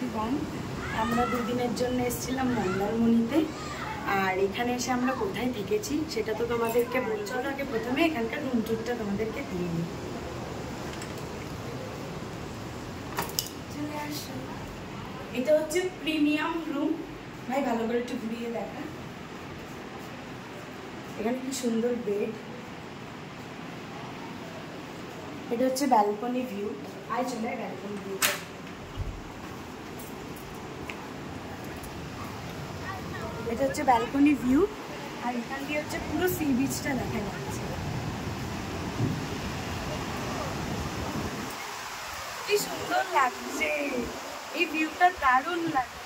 Everyone, আমরা দুদিনের জন্য এসেছিলাম মন্দারমণিতে। আর এখানে এসে আমরা কোথায় থেকেছি সেটা তো তোমাদেরকে বলছি। চলো আগে প্রথমে এখানকার রুম টুরটা তোমাদেরকে দিয়ে নিই। চলে আসো, এটা হচ্ছে প্রিমিয়াম রুম। ভাই ভালো করে একটু ঘুরিয়ে দেখা। এখানে কি সুন্দর বেড। এটা হচ্ছে ব্যালকনি ভিউ। আয় চলে ব্যালকনি ভিউ। এটা হচ্ছে ব্যালকনি ভিউ, আর এখান দিয়ে হচ্ছে পুরো সি বিচটা দেখা যাচ্ছে। কি সুন্দর লাগছে, এই ভিউটা দারুণ লাগছে।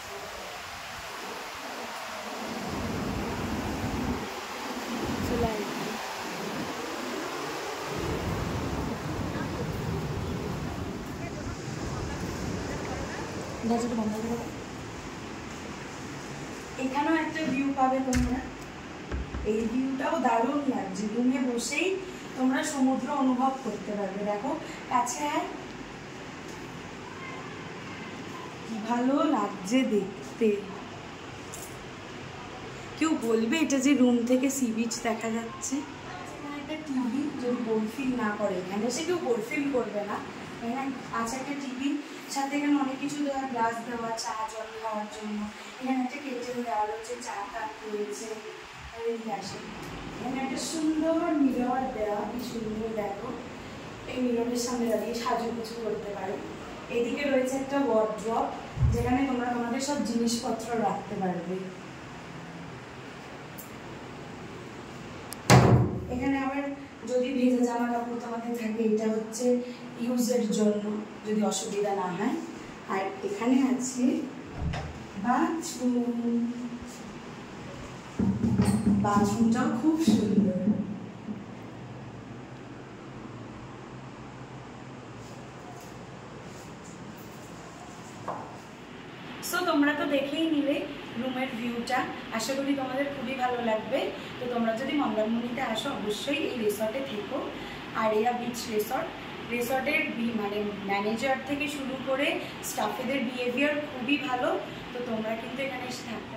এখানেও একটা ভিউ পাবে তোমরা, এই ভিউটাও দারুণ লাগছে। রুমে বসেই তোমরা সমুদ্র অনুভব করতে পারবে। দেখো কাছে কি ভালো লাগছে দেখতে। কেউ বলবে এটা যে রুম থেকে সি বিচ দেখা যাচ্ছে। একটা টিভি, যদি বোর ফিল না করে এখানে এসে কেউ বোর ফিল করবে না। এখানে আছে একটা টিভি, সাথে এখানে অনেক কিছু দেওয়া, গ্লাস দেওয়া, চা জল খাওয়ার জন্য। এখানে একটা কেটেল দেওয়া হচ্ছে, চা কাপ রয়েছে। আসে এখানে একটা সুন্দর মিরর দেওয়া, কি সুন্দর দেখো। এই মিররের সামনে দাঁড়িয়ে সাজুগুজু করতে পারো। এদিকে রয়েছে একটা ওয়ার্ড্রপ, যেখানে তোমরা তোমাদের সব জিনিসপত্র রাখতে পারবে। এখানে আবার যদি ভেজা জামা কাপড় তোমাদের থাকে, এটা হচ্ছে ইউজের জন্য, যদি অসুবিধা না হয়। আর এখানে আছে বাথরুম। বাথরুমটাও খুব সুন্দর। সো তোমরা তো দেখেই নিলে রুমের ভিউটা। আশা করি তোমাদের খুবই ভালো লাগবে। তো তোমরা যদি মন্দারমণিতে আসো অবশ্যই এই রিসর্টে থেকো। আরিয়া বিচ রিসর্ট, রিসর্টের মানে ম্যানেজার থেকে শুরু করে স্টাফেদের বিহেভিয়ার খুবই ভালো। তো তোমরা কিন্তু এখানে এসে থাকতে